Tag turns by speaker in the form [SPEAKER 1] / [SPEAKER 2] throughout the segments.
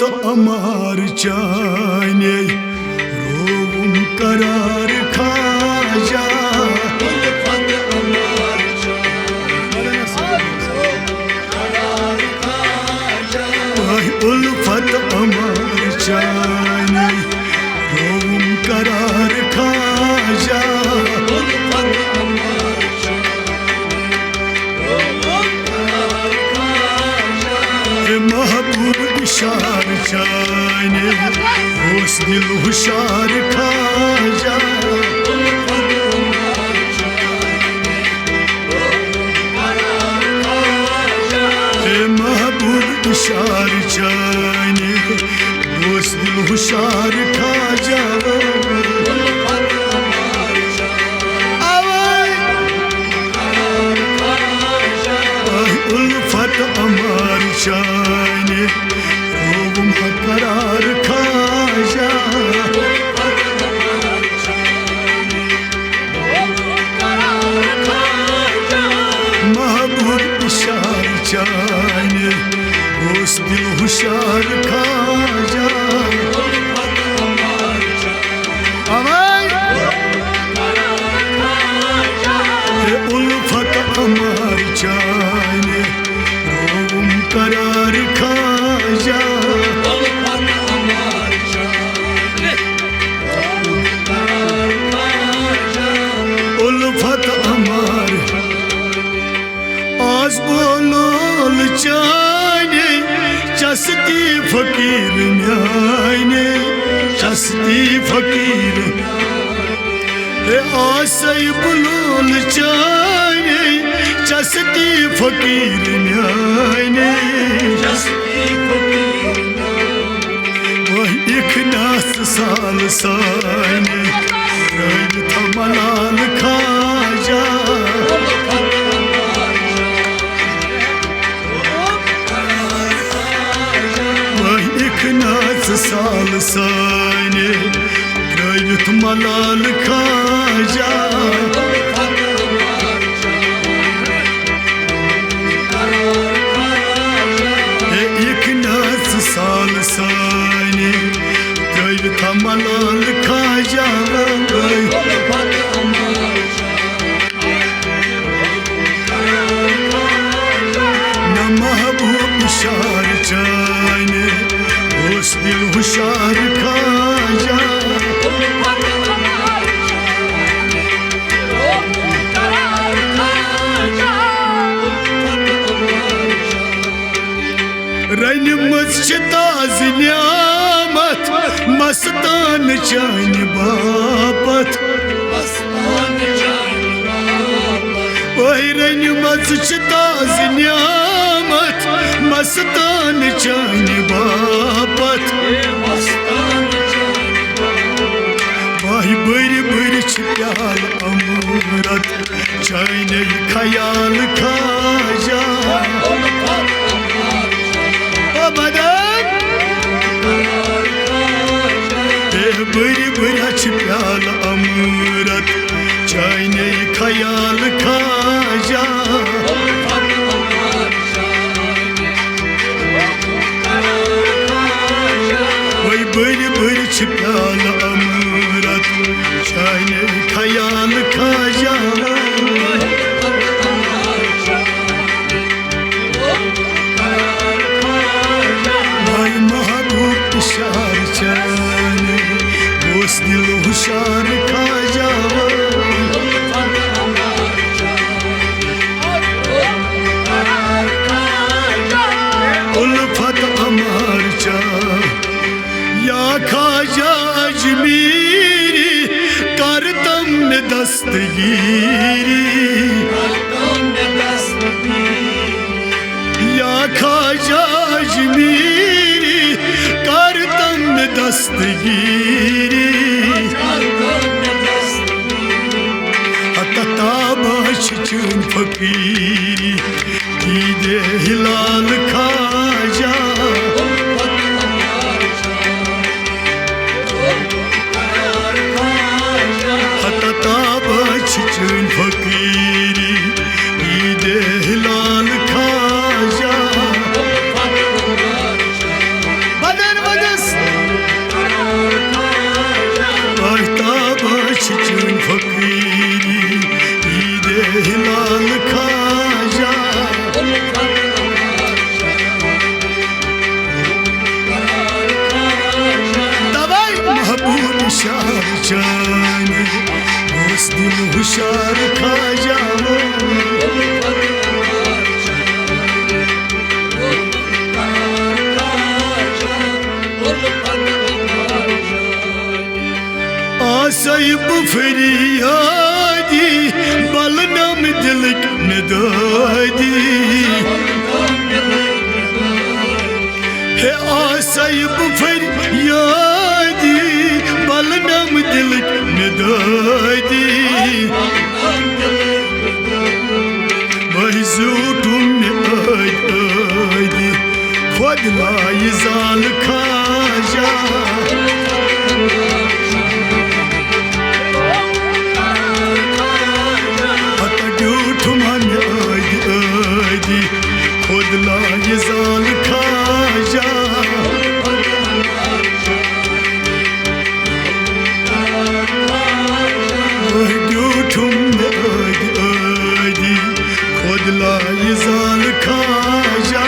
[SPEAKER 1] अमार चाने रोवुम करार खाजा उल्फत अमार चाने रोवुम करार खाजा महबूब इशार चाने उस दिल हुशार खाजा महबूब इशार चाने उस दिल हुशार खाजा उल्फत अमार चाने रोवुम करार खाजा महबूब इशार चाने उस दिल हुशार खाजा उल्फत अमार चाने रोवुम करार खाजा उल्फत अमार आज बोलोल चाने चस्ती फकीर म्याने चस्ती फकीर आसई बुलोल चाने चस्ती फकीर न्याने वह इखनास साल साने रंग थमलाल खाजा वह इखनास साल साने रंग मलाल खाजा साल साने मलाल खाजा न महबूब इशार चाने उस दिल हुशार खाजा रन मस्जिदाज न्यामत मस्तान चान बापत वही रन मस्जिदाज न्यामत मस्तान चान बापत वही बड़ी बड़ी प्याल अमूरत चाने ख्याल खाजा बड़ी बड़ा प्याल अमूरत चाने ख्याल खाजा वही बड़ी बड़ी प्याल अमूरत चाने ख्याल खाजा भाई महबूब इशार चाने उस दिल हुशार खाजा उल्फत अमार चा या खाजा अजमीरी करतम में दस्तगीरी या खाजा अजमीरी करतम में दस्तगीरी चुन फकीरी दीदे हिलाल खाजा हतता बच चुन फकीरी दीदे हिलाल खाजा बदन हुशार चाने उस दिल हुशार खाजा आसैब फरियादी बलनम दिलक नदादी हे आसैब फरियादी बलनम दिलक नदादी महजूटुम आदी खुद लाई जाल खाजा खुद लाई जाल खाजा खुद लाई जाल खाजा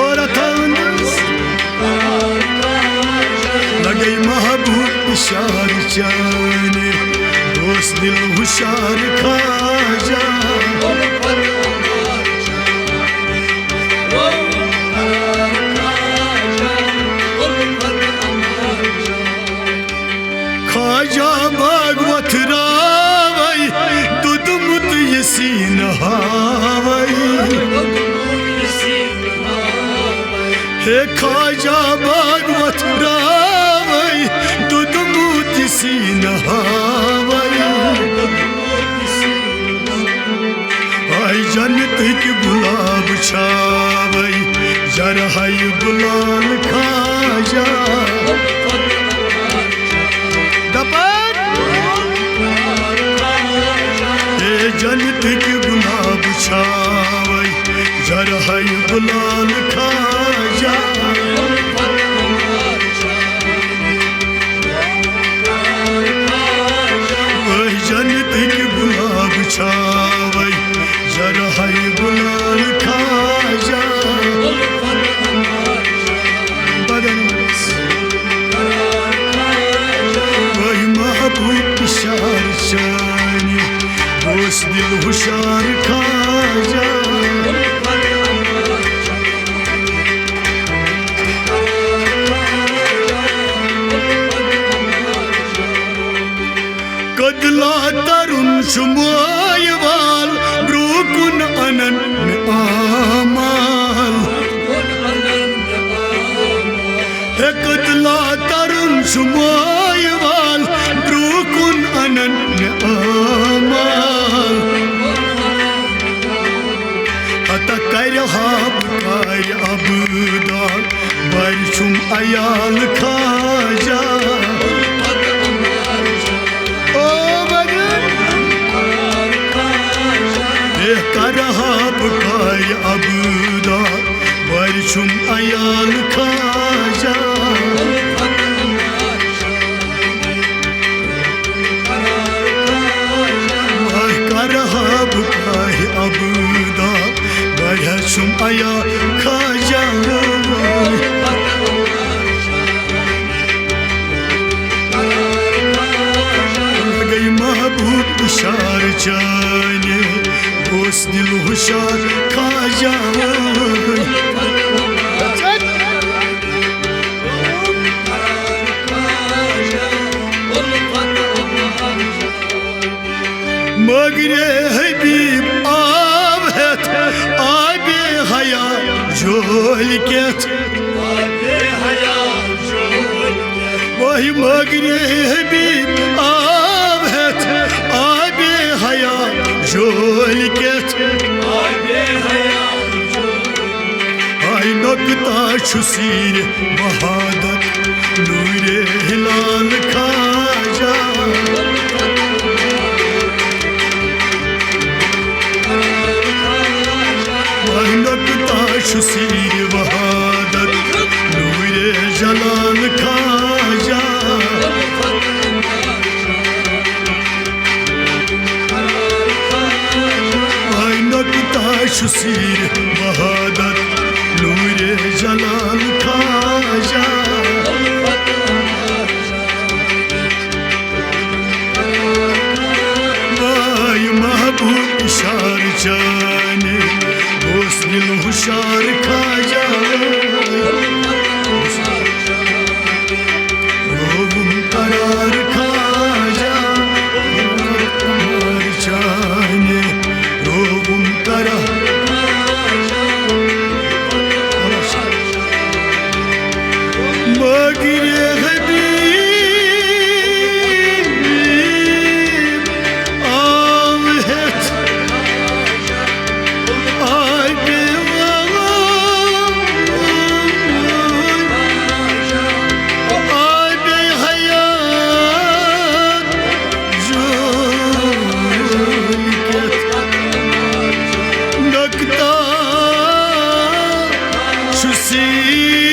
[SPEAKER 1] और लगे महबूब इशार चाने दोस्त दिल हुशार खाजा खाजा भागवत रावई दुदमुत यसीन हावई हे खाजा भागवत रावई दुदमुत यसीन हावई आई जन्नत की गुलाब छावई जरहाई गुलाल खाजा जन्नत के गुलाब छावई जरहाई गुलाल खाजा वही जन्नत के गुलाब छावई जरहाई गुलाल खाजा वही महबूब इशार चाने उस दिल हुशार खाजा कदला तरुण शुमाय वाल ब्रोकुन अनन आमाल हे कदला तरुण शुमाय वाल ब्रोकुन अनन आमाल कर अबदाल बरचुम अयाल खाजा ओ बदन कर अबदाल बरचुम अयाल खाजा अबदा बरचुम अया खाजा गई महबूब इशार चाने उस दिल हुशार खाजा मगरे हबीब आब हेत आबे हया जोल केत वही मगरे हबीब आब हेत आबे हया जोल केत आई नकता छुसीर बहादत नूरे हिलाल खाजा शुसीर वहादत नूरे जलाल खाजा नकता शुसीर वहादत नूरे जलाल खाजा گیره حبیب آوهت آی بیوان آی بی حیات جولکت نکتا شو سیر